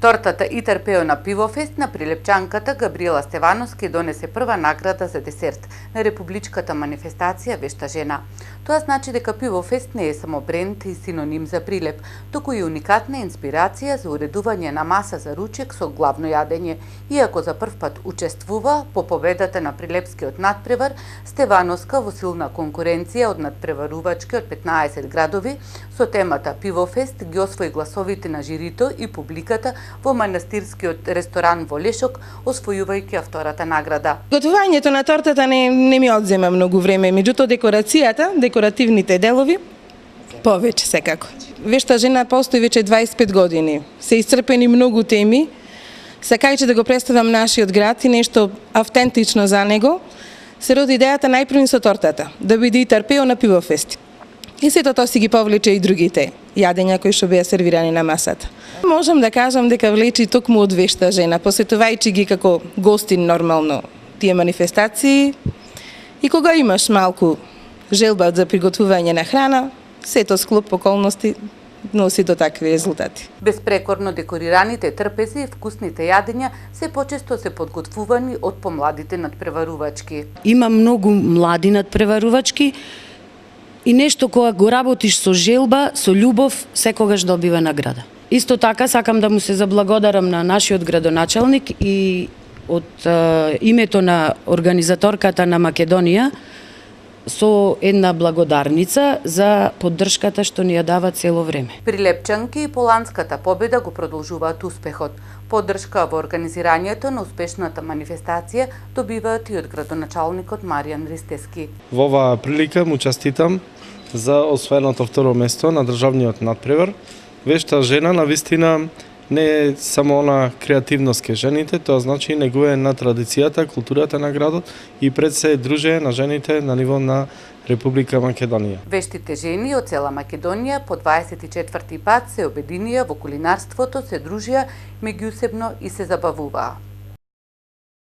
Тортата и трпео на Пивофест на прилепчанката Габриела Стевановски донесе прва награда за десерт на републичката манифестација Вешта жена. Тоа значи дека Пивофест не е само бренд и синоним за Прилеп, туку и уникатна инспирација за уредување на маса за ручек со главно јадење. Иако за прв пат учествува по победата на прилепскиот надпревар, Стевановска во силна конкуренција од надпреварувачки од 15 градови, со темата Пивофест ги освои гласовите на жирито и публиката во манастирскиот ресторан во Лешок, освојувајќи втората награда. Готвувањето на тортата не ми одзема многу време, меѓутоа декоративните делови повеќе секако. Вешта жена постои веќе 25 години. Се исцрпени многу теми. Сакајќи да го представам нашиот град и нешто автентично за него, се роди идејата најпрви со тортата, да биде и трпео на Пивофест. И сето тоа си ги повлече и другите јадења кои што беа сервирани на масата. Можам да кажам дека влечи токму од Вешта жена, посетувајќи ги како гостин нормално тие манифестации, и кога имаш малку желба за приготвување на храна, сето склоп околности носи до такви резултати. Безпрекорно декорираните трпези и вкусните јадења се почесто се подготвувани од помладите надпреварувачки. Има многу млади надпреварувачки и нешто кога го работиш со желба, со љубов, секогаш добива награда. Исто така сакам да му се заблагодарам на нашиот градоначалник и од името на организаторката на Македонија со една благодарница за поддршката што ни ја дава цело време. Прилепчанки и Поланската победа го продолжуваат успехот. Поддршка во организирањето на успешната манифестација добиваат и од градоначалникот Маријан Ристески. Во оваа прилика му честитам за освоеното второ место на државниот надпревар. Вешта жена навистина не е само она креативност ке жените, тоа значи негуе на традицијата, културата на градот и пред се дружење на жените на ниво на Република Македонија. Вештите жени од цела Македонија по 24 пат се обединија во кулинарството, се дружија меѓусебно и се забавуваа.